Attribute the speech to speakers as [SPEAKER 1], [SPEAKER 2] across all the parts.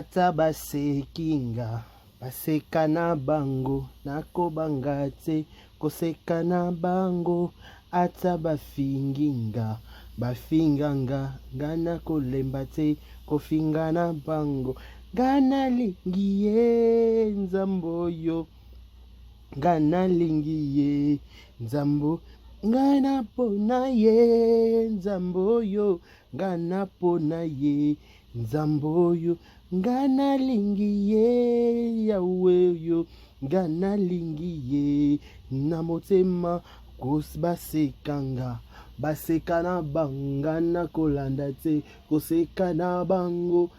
[SPEAKER 1] ata basekinga baseka na bango nakobanga te koseka na bango ata bafinganga ngana kolemba te kofinga na bango ngana lingi ye nzambo yo ngana lingi ye nzambo ngana pona ye nzambo yo ngana pona ye nzambo yo ngana lingi ye yawe yo ngana lingi ye na motema basekanga baseka na banga na kolanda te koseka na bango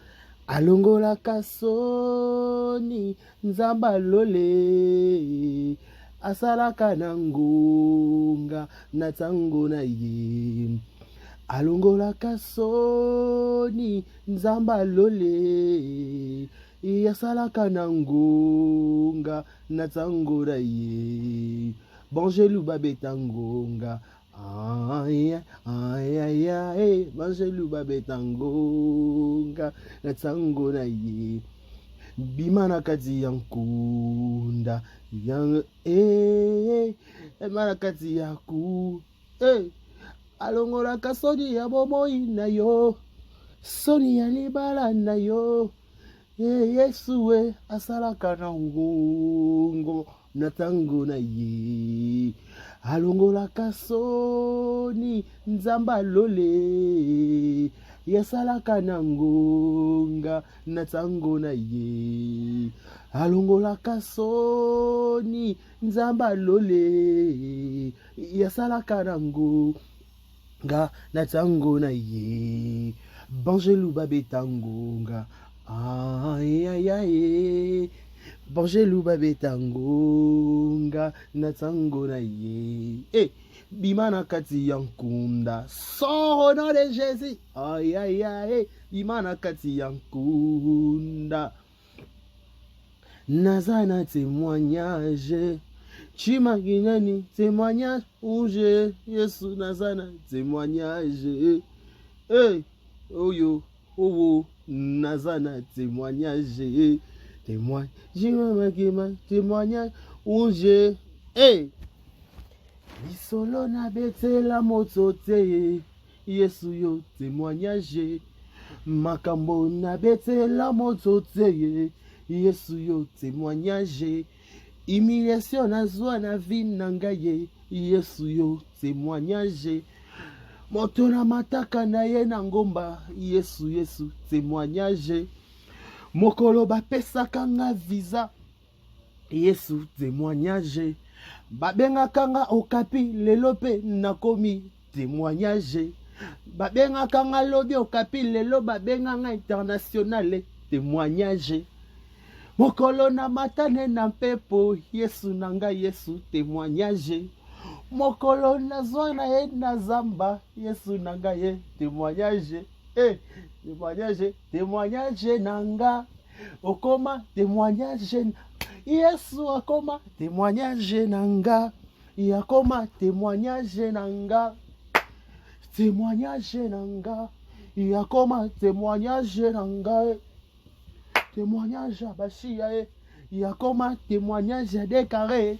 [SPEAKER 1] alongolaka soni nzamba lole asalaka na ngonga na tango na ye alongolaka soni nzamba lole asalaka na ngonga na tango na ye Bangelu babeta ngonga Bangelu babeta ngonga na tango na ye bima na kati ya nkunda bima na kati ya ku alongolaka soni ya bomoi na yo soni ya libala na yo Yesu we asalaka na ngongo na tango na ye alongolaka soni nzamba lole yasalaka na ngonga na tango na ye alongolaka soni nzamba lole yasalaka na ngonga na tango na ye Bangelu babeta ngonga Bangelu babeta ngonga na tango na ye bima na kati ya nkunda sans nom de Jésus bima na kati ya nkunda nazana témoignage chimaginani témoignage unje Yesu nazana témoignage oyo owo nazana témoignage témoignage unje lisolo na betela moto te Yesu yo témoignage makambo na betela moto te Yesu yo témoignage humiliation nazwa na vie na ngai Yesu yo témoignage moto na mataka na ye na ngomba Yesu témoignage mokolo bapesaka nga visa Yesu témoignage babengaka nga okapi lelo pe nakomi témoignage babengaka nga lobi okapi lelo babenga nga internationale témoignage mokolo na matane na mpepo Yesu na nga Yesu témoignage mokolo nazwa na ye na zamba Yesu na nga ye témoignage témoignage nanga okoma témoignage Yesu akoma témoignage nanga yakoma témoignage nanga yakoma témoignage nanga témoignage abashia yakoma témoignage décaré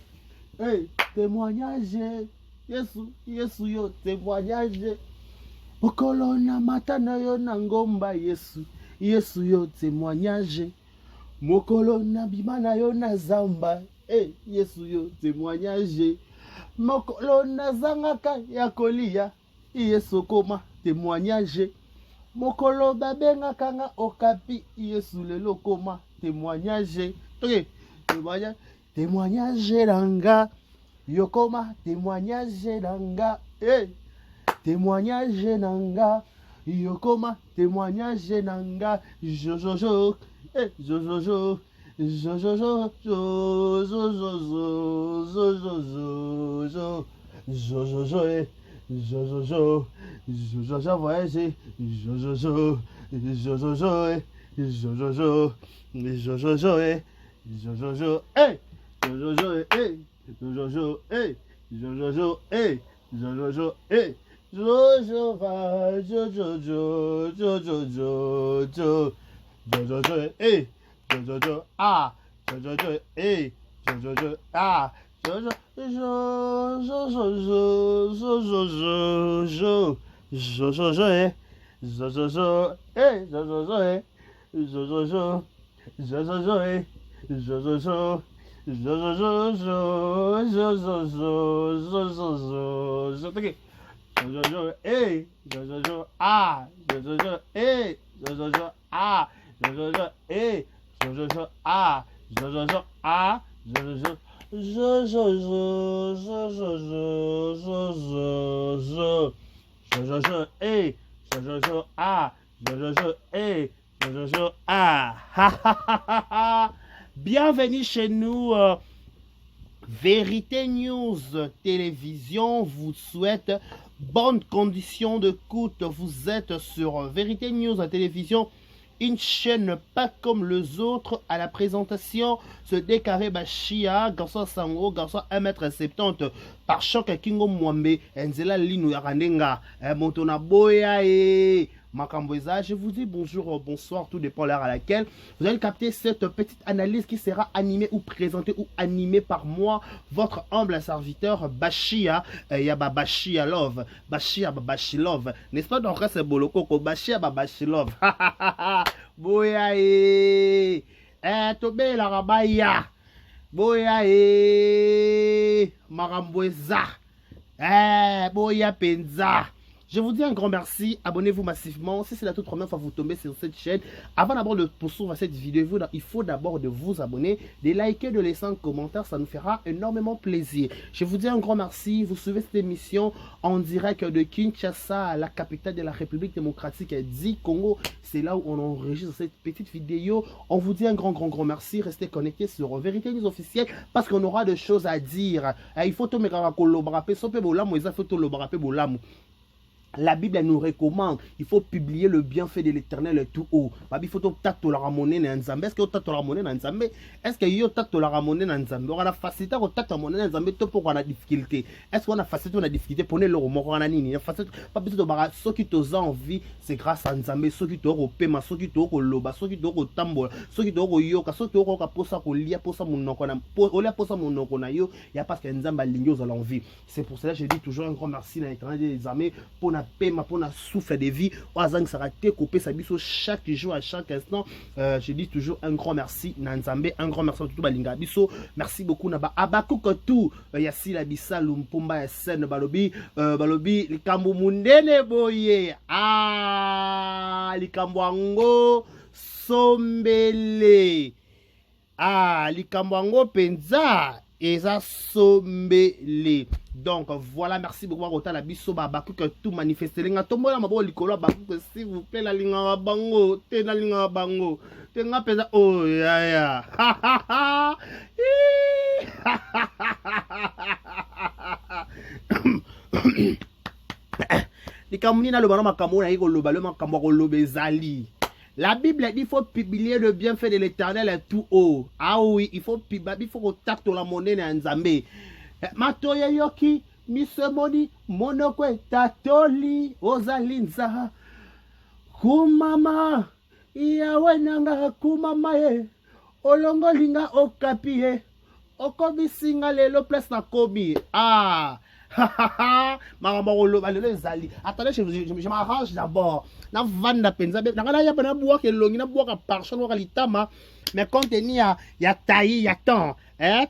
[SPEAKER 1] témoignage Yesu yo témoignage okolo na mata na yo na ngomba Yesu yo témoignage mokolo na bima na yo na zamba Yesu yo témoignage mokolo na zangaka ya kolia Yesu koma témoignage mokolo babengaka nga okapi Yesu lelo koma témoignage témoignage nanga yokoma témoignage nanga témoignage nanga yokoma témoignage nanga jojojo jojojo jojojo jojojo jojojo jojojo jojojo voyage jojojo jojojo jojojo jojojo jojojo jojojo jojojo jojojo jojojo jojo va jojojo jojojo Jojojo, eh, Jojojo, ah, Jojojo, eh, Jojojo, ah, Jojo, Jojojo, eh, Jojojo, eh, Jojojo, eh, Jojojo, Jojojo, eh, Jojojo, Jojojo, Jojojo, Jojojo, eh, Jojojo, ah, Jojojo, eh, Jojojo, ah, Jojojo, eh, Jojojo, ah, Jojojo, ah, Jojojo, Jojojo, Jojojo, Jojojo, eh, Jojojo, ah, Jojojo, eh, Jojojo, ah, ha ha ha ha ha. Bienvenue chez nous. Vérité News Télévision vous souhaite bonnes conditions d'écoute. Vous êtes sur Vérité News Télévision, une chaîne pas comme les autres. À la présentation, ce décarré Bachia, garçon Sango, garçon 1m70, par choc Kingo Mwambe, Enzela Linu Yaranenga, Montona Boya et Makambweza. Je vous dis bonjour, bonsoir, tout dépend de l'heure à laquelle vous allez capter cette petite analyse qui sera animée ou présentée ou animée par moi, votre humble serviteur Bachia, Yaba Bachia Love, Bachia Babashi Love, n'est-ce pas? Donc c'est Bolokoko, Bachia Babashi Love, Boya e, Tobe la Rabaya, Boya e, Makambweza, Boya Penza. Je vous dis un grand merci, abonnez-vous massivement. Si c'est la toute première fois que vous tombez sur cette chaîne, avant d'abord de poursuivre cette vidéo, il faut d'abord de vous abonner, de liker, de laisser un commentaire, ça nous fera énormément plaisir. Je vous dis un grand merci, vous suivez cette émission en direct de Kinshasa, la capitale de la République démocratique du Congo. C'est là où on enregistre cette petite vidéo. On vous dit un grand merci, restez connectés sur Vérité News officielle parce qu'on aura des choses à dire. Il faut tout mettre à la Bible nous recommande, il faut publier le bienfait de l'Éternel tout haut. Il faut que la ramoner dans Nzambe. Est-ce que tu la ramoner dans Nzambe? Est-ce que tu la ramoner dans Nzambe? On a facilité que tu la ramoner dans Nzambe pour qu'on a difficulté. Est-ce qu'on a facilité on a difficulté pour le mort on a nini? Pas besoin de bara ceux qui t'ont envie, c'est grâce à Nzambe, ceux qui t'ont au paiement, ceux qui t'ont au loba, ceux qui t'ont au tambour, ceux qui t'ont au yoka, ceux qui t'ont au posa au lia posa mon nom qu'on a au lia posa mon nom qu'on a yo, il y a parce que Nzambe a ligné aux l'envie. C'est pour cela que je dis toujours un grand merci dans l'Éternel des armées pour na paiement pour na souffle de vie oazang sera découpé sa biso chaque jour à chaque instant. Je dis toujours un grand merci Nzambe, un grand merci à tout balinga biso. Merci beaucoup naba abakuko tout yasi la bisa lumpumba ya scène balobi balobi likambo mundene boye likambo ango sombele likambo ango penza eza sombele. Donc voilà, merci beaucoup à la biso babaku que tout manifester nga tombola mabo likolo babaku que s'il vous plaît la linga bango te na linga bango te nga pesa oh ya likamuni na loba na makambo na yiko loba le makambo ko lobezali. La Bible dit qu'il faut publier le bienfait de l'Éternel tout haut. Ah oui, il faut contacter la monnaie dans Nzambe. Matoya yoki misemoni monokwe tatoli ozalinza kumama yawe nanga kumama ye olongolinga okapie okobisinga lelo place na kobi attendez, je m'arrange d'abord. Na vanda penza be na ya bana bois ke longi na bois ka parchan wa litama mais quand il y a taillé il y a temps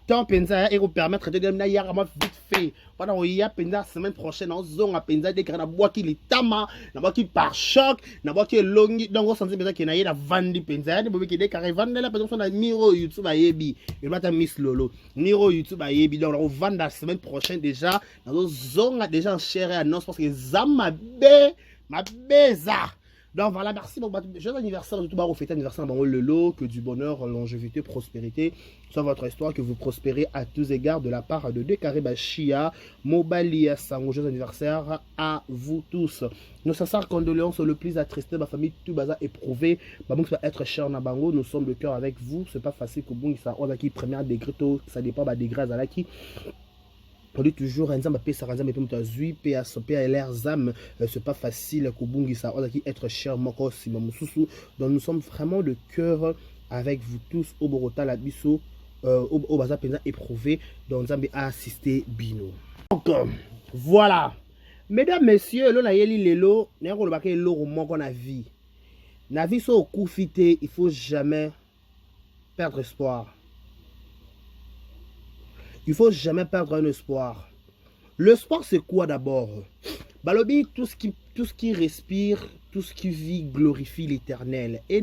[SPEAKER 1] temps penza et vous permettre de na ya ma vite fait pendant il y a penza semaine prochaine en zone à penza de na bois qui litama na bois qui par choc na bois qui longi donc on sentit penza qui na ya vandi penza de bobi qui de carré vendre la personne na miro YouTube a yebi il va ta miss lolo miro YouTube a yebi donc on vend la semaine prochaine déjà dans zone a déjà enchéré annonce parce que zama be ma beza. Donc voilà, merci pour votre joyeux anniversaire de tout bas, fêter anniversaire dans le lot, que du bonheur, longévité, prospérité soit votre histoire, que vous prospérez à tous égards de la part de Décarré Bachia, Mobalia Sango. Joyeux anniversaire à vous tous. Nos sincères condoléances le plus attristé, ma famille tout baza éprouvé, babou va être cher na bango, nous sommes de cœur avec vous, c'est pas facile que bon ça on a qui premier degré, ça dépend ba degré à qui. On dit toujours, Nzamba pe saranza me pe zui pe a sopé a l'air zam, c'est pas facile kubungi sa qui être cher moko sima mususu. Donc nous sommes vraiment de cœur avec vous tous au Bogota la biso au baza penza éprouvé donc Nzambe a assisté bino. Donc voilà. Mesdames, messieurs, lo na yeli lelo, na ko lobaka eloko moko na vie. Na vie so okufite, il faut jamais perdre espoir. Il faut jamais perdre un espoir. Le sport, c'est quoi d'abord? Balobi, tout ce qui respire, tout ce qui vit glorifie l'éternel et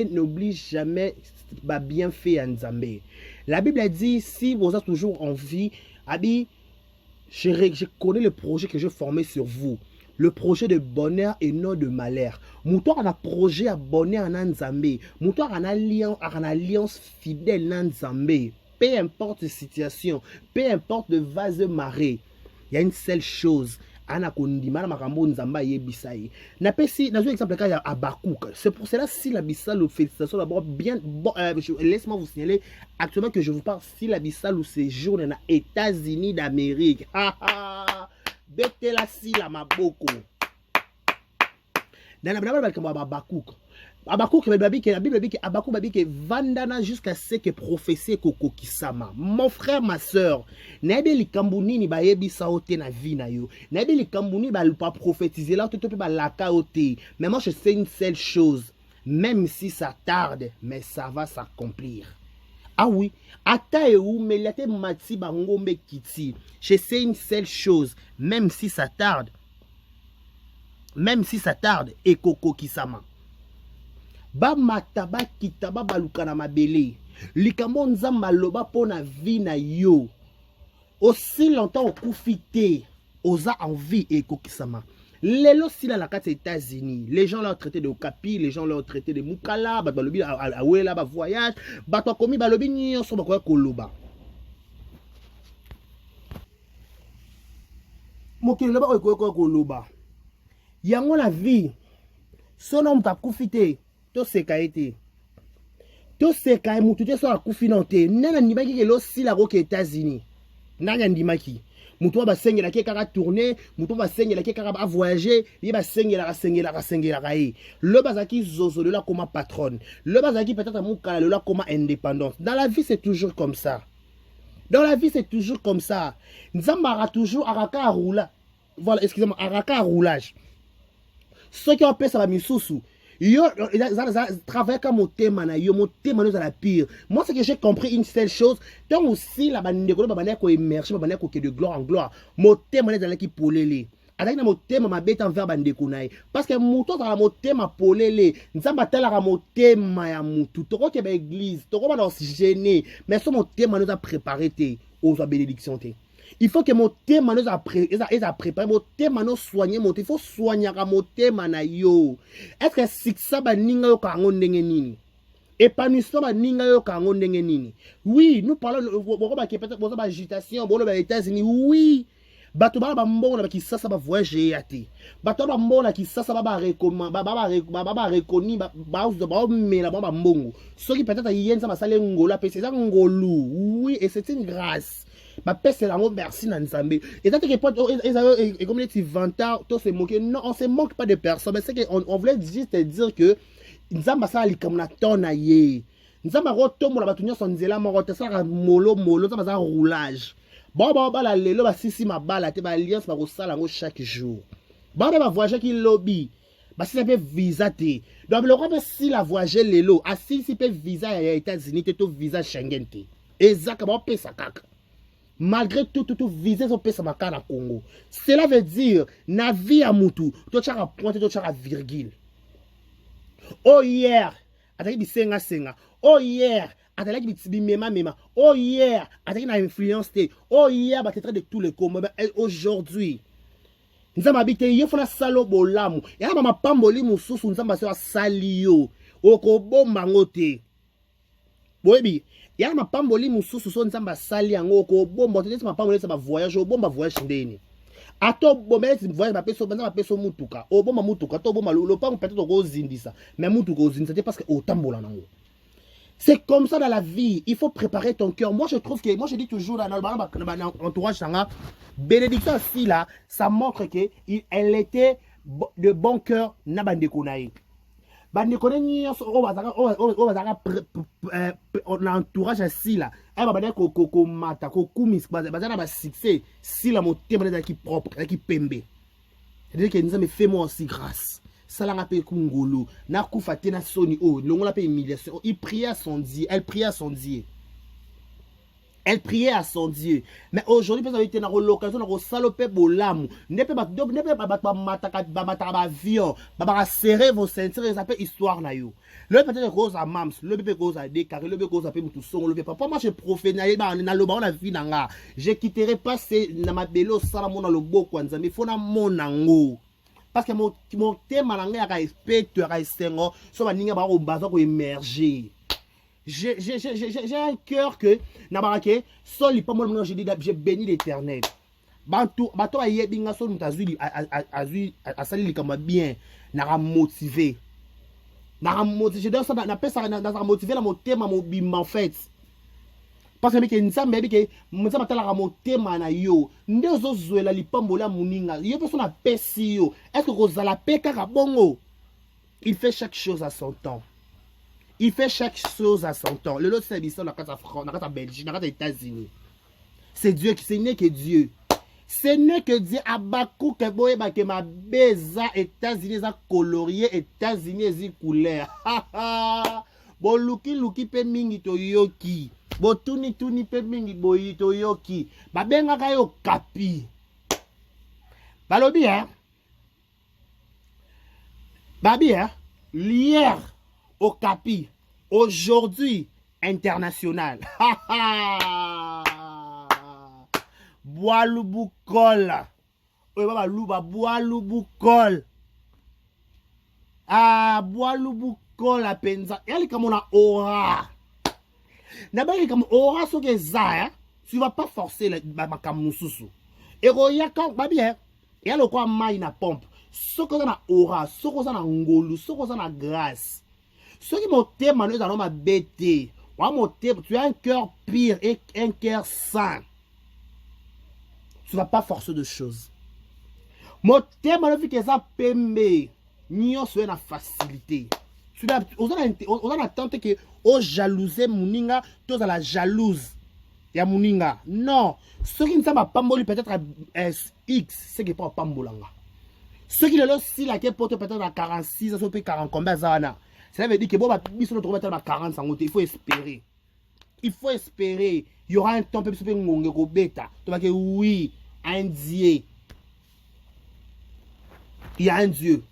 [SPEAKER 1] n'oublie jamais bien fait à Nzambe. La Bible a dit, si vous êtes toujours en vie, je connais le projet que je formé sur vous. Le projet de bonheur et non de malheur. Mouton a un projet à bonheur en Nzambe. Mouton a une alliance fidèle en Nzambe. Peu importe la situation, peu importe le vase marée, il y a une seule chose. C'est pour cela si la Bissau félicitations d'abord bien laisse-moi vous signaler actuellement que je vous parle si la Bissau séjourne dans les États-Unis d'Amérique. Bête la si la maboko. Dans la Abakouk, la Bible dit que Abakouk dit vandana jusqu'à ce que prophétie koko kisama. Mon frère, ma soeur, n'abe li kambuni ni ba yebi saote na vie na yo. N'abe li kambuni ba pas prophétiser là, tout ba la kaote. Mais moi je sais une seule chose, même si ça tarde, mais ça va s'accomplir. Ah oui, ata e ou me late mati ba ngombe kiti. Je sais une seule chose, même si ça tarde, et koko kisama. Ba mataba kitaba balukana mabele likambo nzamba loba pona vie na yo aussi longtemps okufite oza en vie et kokisama lelo sila la kati États-Unis les gens l'ont traité de okapi les gens l'ont traité de mukala ba balobi awela ba voyage ba to komi balobi nyonso ba ko loba mokili loba ko loba yango la vie sono mta kufite to sekaite to sekai mutu te so akufinante nana ndimaki ke lo sila ko États-Unis nana ndimaki mutu ba sengela ke kaka tourner mutu ba sengela ke kaka ba voyager ye ba sengela kai le bazaki zozo le la comme patronne le bazaki peut-être mukala le la comme indépendance dans la vie c'est toujours comme ça nzamba toujours araka roula voilà excusez-moi araka roulage ceux qui ont payé ça va misusu yo travaille comme mon thème nous à la pire. Moi c'est que j'ai compris une seule chose tant aussi la bande de babane ko émerger babane ko de gloire en gloire mon thème dans la qui polele avec mon thème ma bête envers bande kunai parce que mouton dans mon thème polele nzamba tala mon thème ya mutu to ko ke ba église to ko ba oxygéné mais so mon thème nous a préparé té aux bénédictions té. Il faut que mon thème nous a préparé, mon thème nous soigner, il faut soigner mon thème na yo. Est-ce que si ça ba ninga yo kango ndenge nini? Épanouissement ba ninga yo kango ndenge nini? Oui, nous parlons peut-être bon ba agitation, bon ba États-Unis, oui. Bato ba mbongo na ki sasa ba voyager yate. Bato ba mbongo na ki sasa ba recommande ba reconni ba mais la ba mbongo. Ce qui peut-être yenza ba sale ngola pe c'est ça ngolu. Oui, et c'est une grâce. Ma peste c'est l'amour merci Nzambe. Et tant que pote et comme les petits vantards, tout se moquer. Non, on se moque pas de personne, mais c'est que on voulait juste dire que Nzamba ça li comme na tona ye. Nzamba rotombo la batunya son nzela morote ça molo ça va roulage. Bon la lelo ba sisi ma bala te ba alliance ba ko sala ngo chaque jour. Ba voyager qui lobby. Bah si ça peut visa te. Donc le roi si la voyager lelo, si peut visa ya États-Unis te to visa Schengen te. Exactement pesa kaka. Malgré tout viser son pays à Congo. Cela veut dire, na vie à Moutou, tu as pointé, tu as virgule. Oh hier, attaque bi senga. Oh hier, attaque bi mema. Oh hier, attaque na influence te. Oh hier, bah t'es de tous les combats. Aujourd'hui, nous avons habité, il faut la salo bolamu. Et là, ma pamboli mususu, nous avons passé salio. Oko bomba ngote. Boebi. Ya ma pamboli mususu so nzamba sali yango ko bomba tete ma pamboli sa ba voyage o bomba voyage ndeni ato bomba ti voyage ba peso banza ba peso mutuka o bomba mutuka to bomba lo pa peut-être ko zindisa mais mutuka o zindisa te parce que o tambola nango C'est comme ça dans la vie. Il faut préparer ton cœur. Moi, je trouve que, moi, je dis toujours dans l'entourage, bénédiction aussi, là, ça montre qu'elle était de bon cœur. Bandeko nyonso l'entourage assis là aba bana ko mata ko kumis bazana ba succès si la motema na qui propre qui pembe c'est-à-dire que nous me fait moi aussi grâce salanga pe kungulu na kufa te na soni o longola pe humiliation il priait à son Dieu, elle priait à son Dieu. Elle priait à son Dieu. Mais aujourd'hui, vous avez été dans l'occasion de saloper bolam. Ne peut pas battre avion, pas serrer vos ceintures et ça peut histoire na yo. Le peut-être cause à mams, le peut cause à décarrer, le peut cause à tout son, le peut pas. Moi je prophénais dans le bon la vie nanga. Je quitterai pas c'est na ma belo sala mon dans le beau kwanza, mais faut na mon nango. Parce que mon thème nanga ya respect, ya sengo, so ba ninga ba ko baza ko émerger. J'ai un cœur que Nabarake, seul il pas moi j'ai béni l'Éternel. Bato a yebinga so mutazuli a sali likama bien na motivé. Na motivé, je dois ça na pesa na motiver la motema mobima en fait. Parce que nzambe bike nzambe tala motema na yo ndezo zoela lipambola muninga yo personne a pesi yo. Est-ce que kozala peka ka bongo? Il fait chaque chose à son temps. Il fait chaque chose à son temps. Le lot c'est mission dans la France, dans la Belgique, dans les États-Unis. C'est Dieu qui, ce n'est que Dieu. Ce n'est que Dieu. Abakou keboye ba ke ma beza États-Unis za colorier, États-Unis zi couleur. Bo luki pe mingi to yoki. Bo tuni pe mingi boyi to yoki. Ba benga kayo kapi. Balobi hein. Babi hein. Hier au Capi, aujourd'hui international. Boaloubou-Kol. Oui, baba louba Boaloubou-Kol. Ah, Boaloubou-Kol la penza. Elle est comme on a aura. D'abord, il est comme aura ce que ça, tu vas pas forcer ma kamoussou. Et roya quand babi hein. Et elle quoi maille na pompe. Ce que ça na aura, ce que ça na ngolu, ce que ça na grâce. Ceux qui m'ont témoin, nous allons m'abêter. Tu as un cœur pire et un cœur sain. Tu ne vas pas forcer de choses. Mon témoin, vu que ça pembe, nous sommes en facilité. Tu as attente que au jalouser Mouninga, tu as la jalouse. Ya Mouninga. Non. Ceux qui ne savent pas moli peut-être à X, c'est qui ne pas molanga. Ceux qui le laissent si la qui porte peut-être à 46, ça peut 40 combien ça va. Ça veut dire que bon, il faut espérer. Il faut espérer. Il y aura un temps, peut-être que oui, un Dieu. Il y a un Dieu.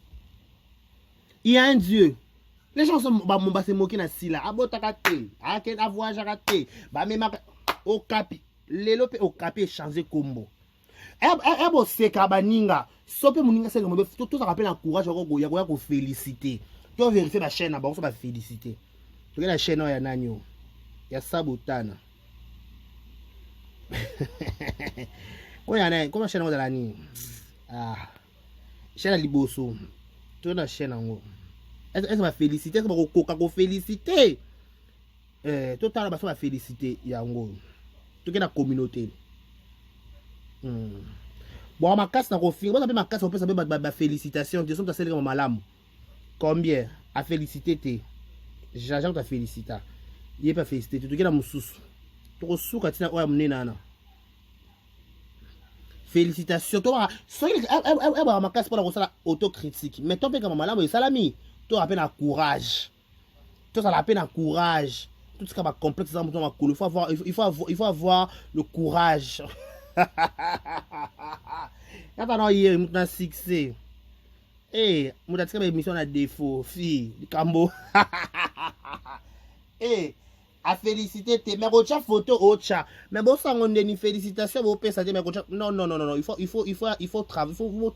[SPEAKER 1] Il y a un Dieu. Les gens sont se moquer na sila. Abo takate. Aken avoir jakate. Ba même au capi. Lelo pe au capi changer combo. Ebo seka baninga. Sope muninga seka mo tout ça rappelle un courage ko féliciter. Tu vas vérifier la chaîne, on va féliciter. Tu regardes la chaîne, il y a Nanyo. Il y a Sabotana. Comment la chaîne de la nuit? Ah, chaîne à Liboso. Tu regardes la chaîne en haut. Est-ce qu'on va féliciter? Est-ce qu'on va féliciter? Tout à l'heure, on va féliciter. Il y a un gros. Tu regardes la communauté. Bon, ma casse, on va ma casse, on peut savoir ma félicitation. Je suis à celle de mon malam. Combien à féliciter tes j'agente à féliciter il est pas félicité tu te mon sous tu sous quand tu as amené nana félicitations toi ma casse pour la autocritique mais toi comme malade salami toi à peine à courage toi ça la peine à courage tout ce qui va complexe ça il faut avoir le courage quand on a eu un succès. Eh, mon tati kama émission à défaut, fille, du cambo. Eh, à féliciter tes mères, autre photo, autre. Mais bon, ça, on a une félicitation, vous pouvez ça dire, mais non, il faut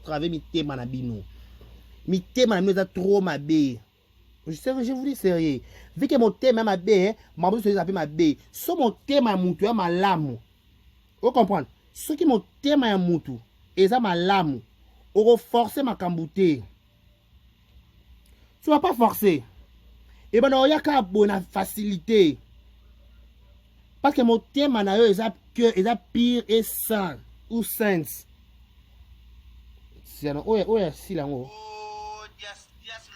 [SPEAKER 1] travailler, mi thème à bino. Mi thème à nous a trop ma bé. Je vous dis sérieux. Vu que mon thème à ma bé, ma bouche se appelle ma bé. So mon thème à moutou, ma lame. Vous comprenez? Ce qui mon thème à moutou, et ça ma lame. On va forcer ma cambouté. Tu vas pas forcer. Et ben on y a qu'à bonne facilité. Parce que mon thème en a eu, ils ont pire et saint ou saints. C'est un si là. Oh, yes,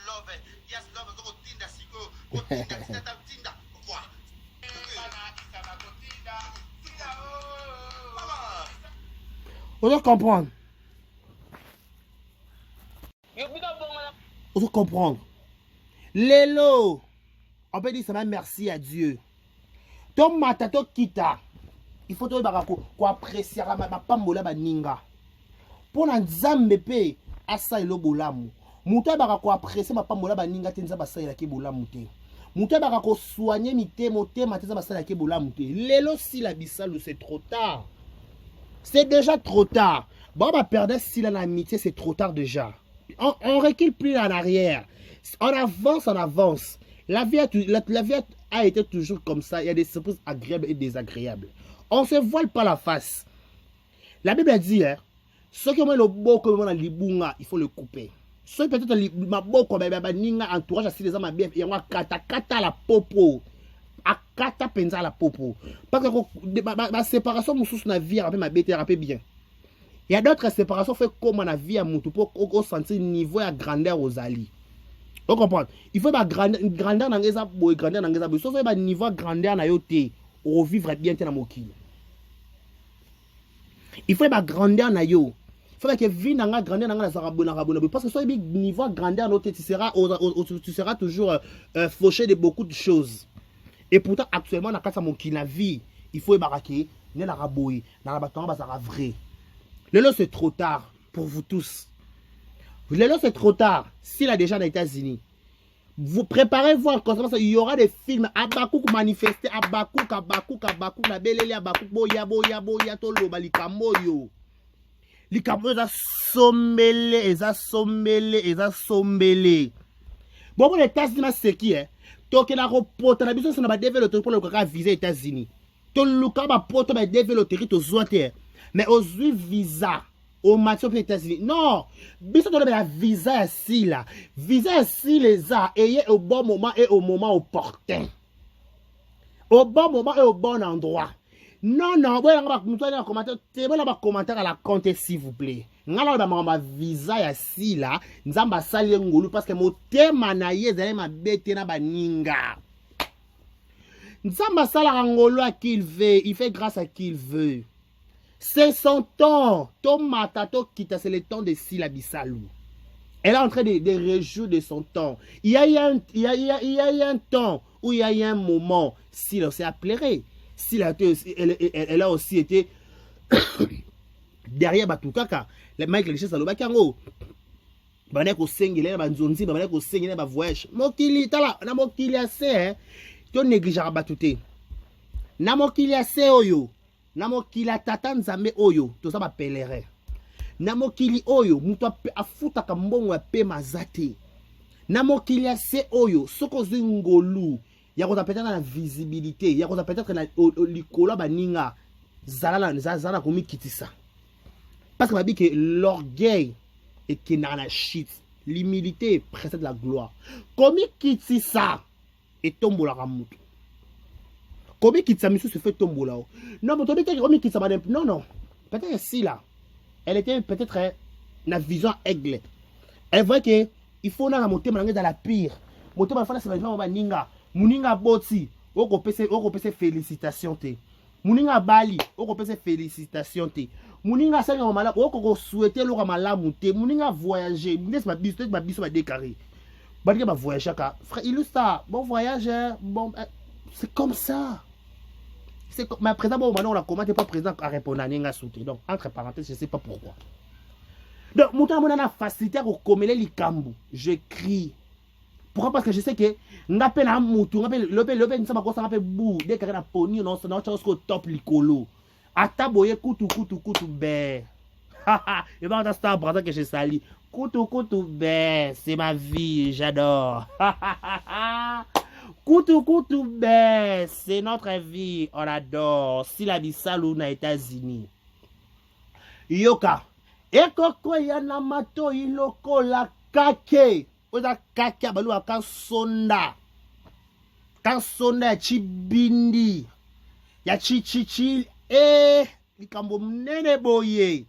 [SPEAKER 1] love. Yes, love. Go tinda siko. Go tinda. Quoi? On doit comprendre. On doit comprendre. Lélo. On peut dire ça, merci à Dieu. Ton matato kita. Il faut que tu apprécies ma pambola baninga. Pour nzambe pe asa elo bolamu. Muta baka ko apprécier ma pambola baninga tenza basala ke bolamu te. Muta baka ko soigner mité motema tenza basala ke bolamu te. Lelo si la bisalu c'est trop tard. C'est déjà trop tard. Bon bah perdre si la amitié c'est trop tard déjà. On recule plus en arrière. On avance. La vie a été toujours comme ça. Il y a des surprises agréables et désagréables. On ne se voile pas la face. La Bible dit, hein, ce qui est le beau comme on a libunga, il faut le couper. Ce qui peut-être ma beau comme ninga entourage à les hommes bien, il y a kata la popo. A kata penza la popo. Parce que ma séparation moussous na vie rappelle ma bête rappelle bien. Il y a d'autres séparations fait comme la vie à moutou pour sentir niveau à grandeur aux alliés. Vous comprenez? Il faut grandeur dans les abos, grandeur dans les abos. Sauf que niveau grandeur na yote, on vivre bien dans mokil. Il faut grandeur na yo. Il faut que vie dans la grandeur dans la zarabona parce que soit niveau grandeur na tu seras toujours fauché de beaucoup de choses. Et pourtant actuellement na kasa mokil na vie, il faut baraquer, ne la raboy, na la baton bazara vrai. Lelo c'est trop tard pour vous tous. Lelo c'est trop tard. S'il a déjà dans les États-Unis, vous préparez-vous en conséquence. Il y aura des films Abakouk manifesté, Abakouk, la belele Abakouk, boya, tolo, balikambo yo. Likambo eza sombele. Bon, pour les États-Unis, c'est qui, hein? Donc, il y a un report, na biso, na ba développer pour le cas visa États-Unis. To luka ba poto ba développer to zoate. Mais aux visa. Au match aux États-Unis. Non, biso to la visa ici là. Visa ici les a ayez au bon moment et au moment opportun. Au bon moment et au bon endroit. Non, vous allez commentaire à la compte s'il vous plaît. Ngala ma visa ici là, nzamba sali ngolu parce que mo tema na ye zali ma bete na baninga. Nzamba sala ngolu à qui il veut, il fait grâce à qui il veut. C'est son temps. Tomatato kita, c'est le temps de Sila Bisalou. Elle est en train de réjouir de son temps. Il y a eu un temps où il y a eu un moment, Sila s'est appelé. Sila elle a aussi été derrière Batoukaka. Le Michael Richard Salobakango. Baneko Sengile, Banzonzi, Baneko Sengile, Voyage. Mokili, tala, na mokili assez, tu négligeras Batouté. Na mokili assez, oyo. Namokili tata nzambe oyo toza ba pèlerin. Namokili oyo muto afuta ka mbongo ya pe mazate. Namokili se oyo soko zingolu ya ko peut-être na visibilité, ya ko peut-être na likolo baninga zala komi kitisa. Parce que m'a dit que l'orgueil est qui na shit, l'humilité précède la gloire. Komi kitisa et tombola ramutu. Combien qui s'amuse se fait tomber là? Non, mais combien qui s'amuse? Non. Peut-être si là, elle était peut-être la vision aigle. Elle voit que il faut monter dans la pire. Monter dans la c'est vraiment ninga. Muninga boti. Oko pese félicitations te. Muninga bali. Oko pese félicitations te. Muninga sanga mala. Oko souhaiter le malamu te. Muninga voyager. Muninga ma biso ma décarré. Bali va voyager ka. Frère, illustre. Bon voyage. Bon, c'est comme ça. Mais président, bon, maintenant on a commenté pas président à répondre à Nenga Souté. Donc, entre parenthèses, je ne sais pas pourquoi. Donc, mon temps, on a facilité pour comméler les cambous. Je crie. Pourquoi? Parce que je sais que n'appelle un mouton, le ça m'a commencé à appeler bou. Dès qu'il y a un pognon, non, c'est notre top licolo. Ataboye, coutou, bé. Et bien, on a ça, brother, que je sali. Coutou, bé. C'est ma vie, j'adore. Coutou, c'est notre vie, on adore. Si la bisalou na États-Unis. Yoka. Ekoko ya namato iloko la kake. Oza kake abalu aka sonda. tansonda ya chibindi ya chichichi likambo mnene boye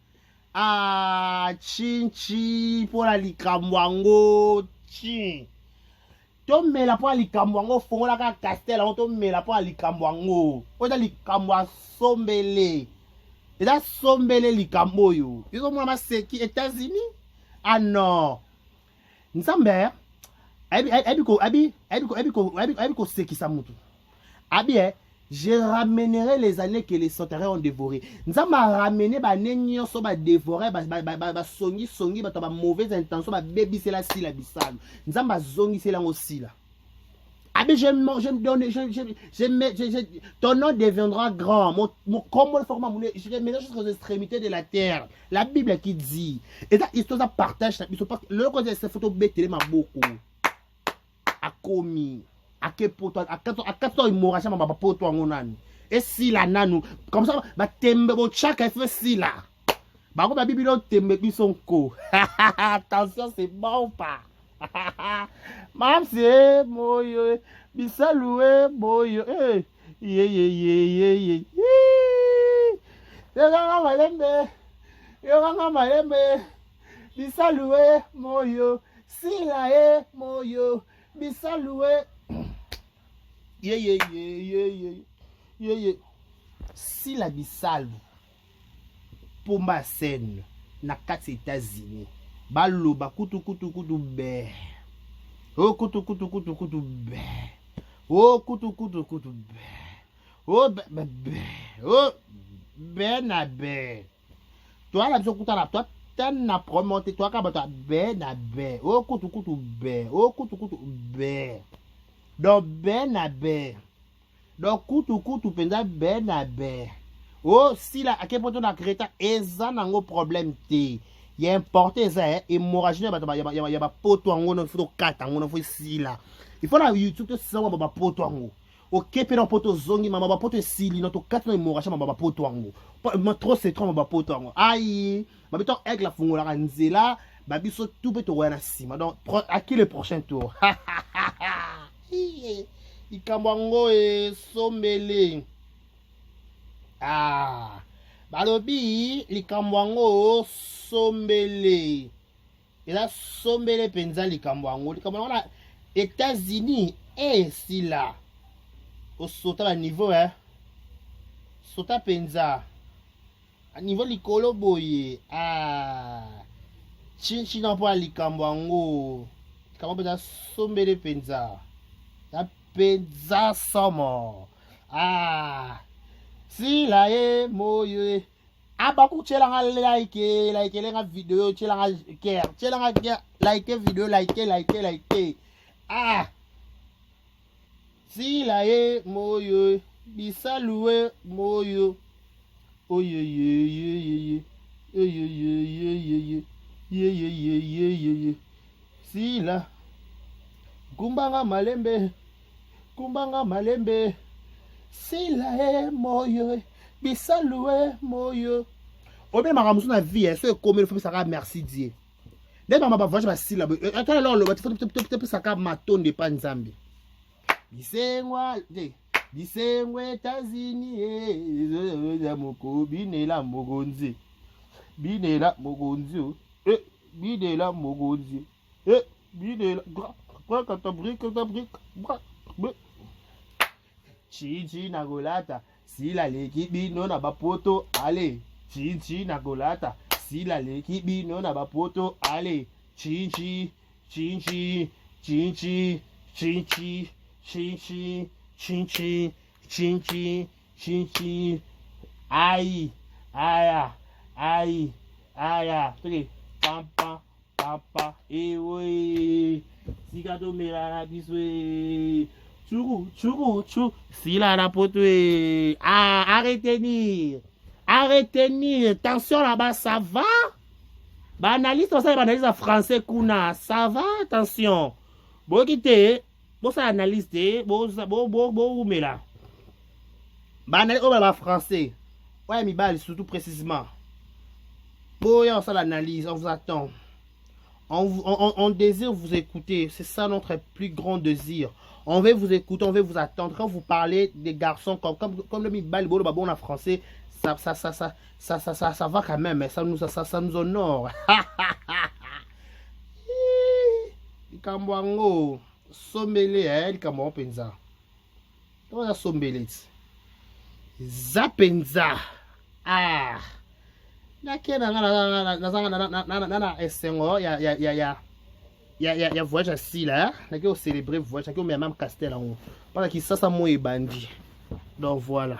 [SPEAKER 1] chinchi mpona likambo yango chi tomela mpona likambo yango fongola kaka castel yango tomela mpona likambo yango oyo eza likambo ya sombele eza sombele likambo oyo ezomona maseki États-Unis non nzambe abi kosekisa mutu abi je ramènerai les années que les sauterelles ont dévoré. Nous avons ramené les nyonso ba dévorer ba songi ba mauvaise intention ba baby c'est la si la bisal. Nous avons zongi c'est là aussi là. Abi ton nom deviendra grand. Mon comment le format je mélange jusqu'aux extrémités de la terre. La Bible qui dit et ça histoire ça partage ça le côté cette photo bête ma beaucoup. A commis à quel poto à 4 il mourra ça ma poto en nani et si la nanu comme ça ba tembe bo chaka fait si là ba ko ba bibilo tembe bi son ko attention c'est bon pas mam c'est moyo bisaloué moyo ye yo malembe bisaloué moyo si la moyo bisaloué si la bisalu pomba scène na kati États-Unis baloba kutu be oh kutu be oh kutu be oh be oh be na be toi la biso kuta na toi na promote toi ka ba be na be oh kutu be oh kutu be donc ben na be donc kutu penza ben na be oh si la à quel point on a créé eza nango problème te y a importé ça hémorragie ba ba poto ngo no faut kata ngo no faut si la il faut na YouTube to ça ba poto ngo OK pe na poto zongi mama ba poto sili no to kata na hémorragie ba poto ngo trop c'est trop ba poto ngo aïe ba beto avec la fungola nzela ba biso tout peut to na sima donc à qui le prochain tour likambo yango esombele balobi likambo yango sombele eza sombele mpenza likambo yango na États-Unis esila osota ba niveau sota mpenza a niveau likolo boye chinchina mpo ya likambo yango likambo mpenza sombele mpenza ya pizza somo si la moyo abaku chelanga like lenga video chelanga like video like si la moyo bisaloué moyo oyo si la kumbanga malembe si la moyo bisaloué moyo obe makamusu na vie so comme il faut ça merci Dieu dès mama ba voyage ba si la attends alors le faut ça ka matonde pa nzambe bisengwe États-Unis ya moko binela mogonzi binela mogonzi Chichi na golata si la leki bino na bapoto ale chichi na golata si la leki bino na bapoto ale chichi aïe teke pampa oui sikato mela biswe chou si la poto arrêtez attention là-bas ça va ba analyse ça ba analyse en français kuna ça va attention bo kité bo ça analyse bo mela ba analyse ba français ouais mi bal surtout précisément bo ya ça l'analyse on vous attend On désire vous écouter. C'est ça notre plus grand désir. On veut vous écouter, on veut vous attendre. Quand vous parlez des garçons comme le Mibali Bolo Babon en français, ça va quand même. Ça nous honore. Kamwango sombele likambo penza. Toya sombele. Zapenza. Ah. Nakena na esengo ya voyage assis là, nakena célébrer voyage, nakena même castel en haut. Parce que ça moi bandi. Donc voilà.